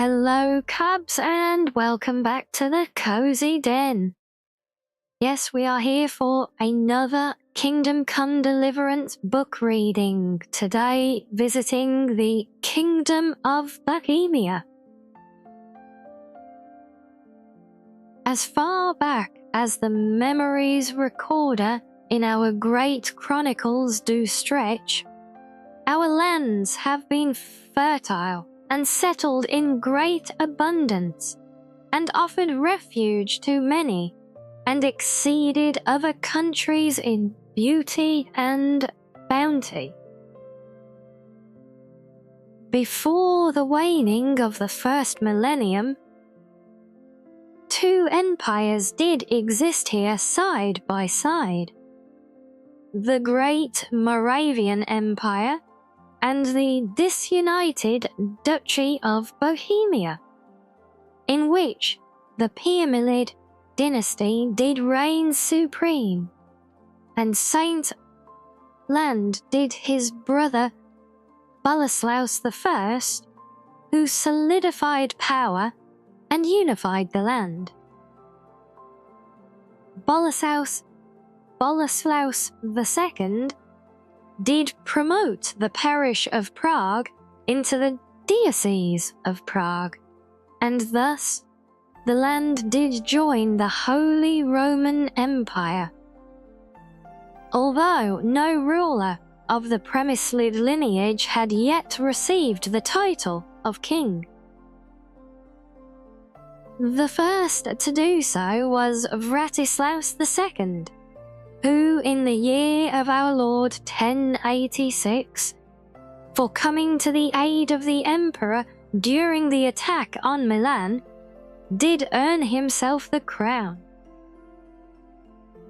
Hello, Cubs, and welcome back to the Cozy Den. Yes, we are here for another Kingdom Come Deliverance book reading, today visiting the Kingdom of Bohemia. As far back as the memories recorder in our great chronicles do stretch, our lands have been fertile and settled in great abundance, and offered refuge to many, and exceeded other countries in beauty and bounty. Before the waning of the first millennium, two empires did exist here side by side: the great Moravian Empire and the disunited Duchy of Bohemia, in which the Pyrmid dynasty did reign supreme, and Saint Land did his brother Boleslaus I, who solidified power and unified the land. Boleslaus II did promote the parish of Prague into the Diocese of Prague, and thus the land did join the Holy Roman Empire. Although no ruler of the Přemyslid lineage had yet received the title of king. The first to do so was Vratislaus II, who in the year of our Lord 1086, for coming to the aid of the emperor during the attack on Milan, did earn himself the crown.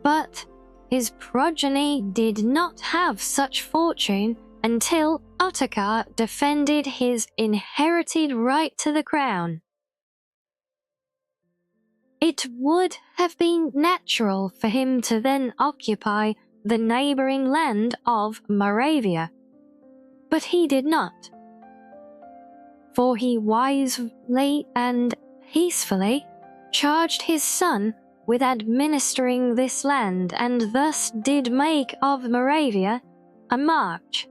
But his progeny did not have such fortune until Ottokar defended his inherited right to the crown. It would have been natural for him to then occupy the neighboring land of Moravia, but he did not, for he wisely and peacefully charged his son with administering this land, and thus did make of Moravia a march,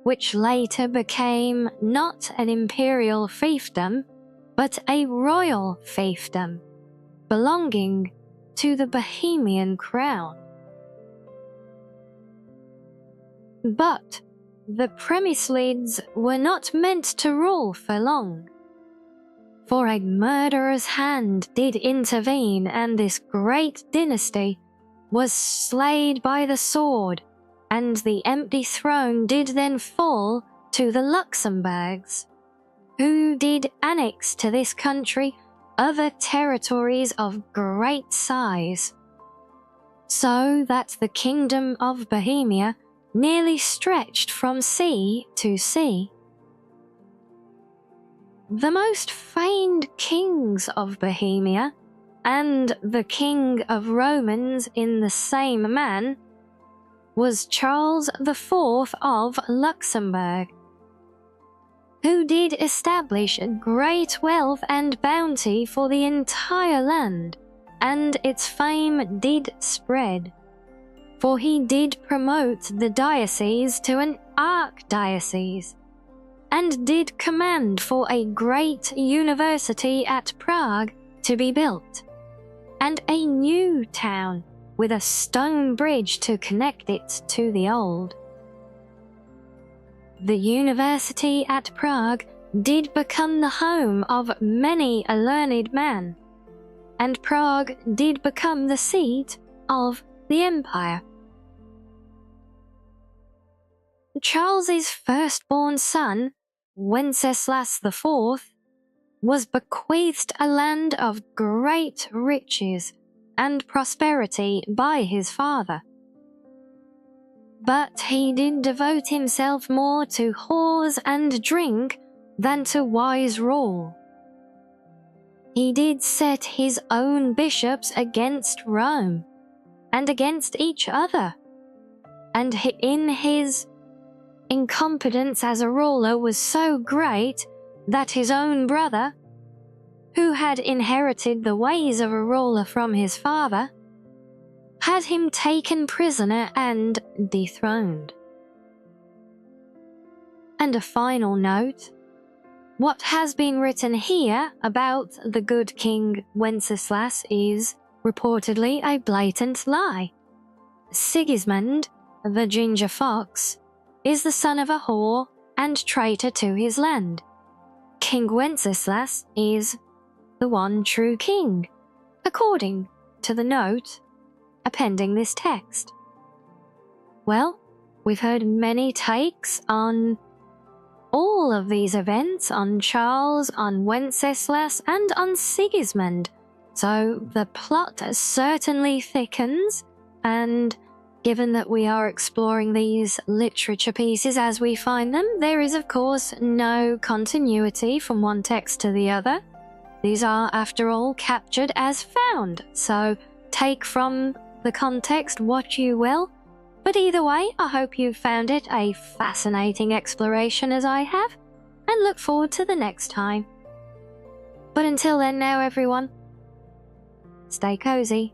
which later became not an imperial fiefdom, but a royal fiefdom, belonging to the Bohemian crown. But the Přemyslids were not meant to rule for long, for a murderer's hand did intervene, and this great dynasty was slayed by the sword, and the empty throne did then fall to the Luxembourgs, who did annex to this country other territories of great size, so that the Kingdom of Bohemia nearly stretched from sea to sea. The most famed kings of Bohemia, and the King of Romans in the same man, was Charles IV of Luxembourg, who did establish great wealth and bounty for the entire land, and its fame did spread, for he did promote the diocese to an archdiocese, and did command for a great university at Prague to be built, and a new town with a stone bridge to connect it to the old. The university at Prague did become the home of many a learned man, and Prague did become the seat of the empire. Charles's firstborn son, Wenceslas IV, was bequeathed a land of great riches and prosperity by his father. But he did devote himself more to whores and drink than to wise rule. He did set his own bishops against Rome, and against each other, and in his incompetence as a ruler was so great that his own brother, who had inherited the ways of a ruler from his father, had him taken prisoner and dethroned. And a final note, what has been written here about the good King Wenceslas is reportedly a blatant lie. Sigismund, the ginger fox, is the son of a whore and traitor to his land. King Wenceslas is the one true king, according to the note appending this text. Well, we've heard many takes on all of these events, on Charles, on Wenceslas, and on Sigismund. So the plot certainly thickens, and given that we are exploring these literature pieces as we find them, there is of course no continuity from one text to the other. These are, after all, captured as found, so take from the context what you will. But either way, I hope you found it a fascinating exploration as I have, and look forward to the next time. But until then now, everyone, stay cozy.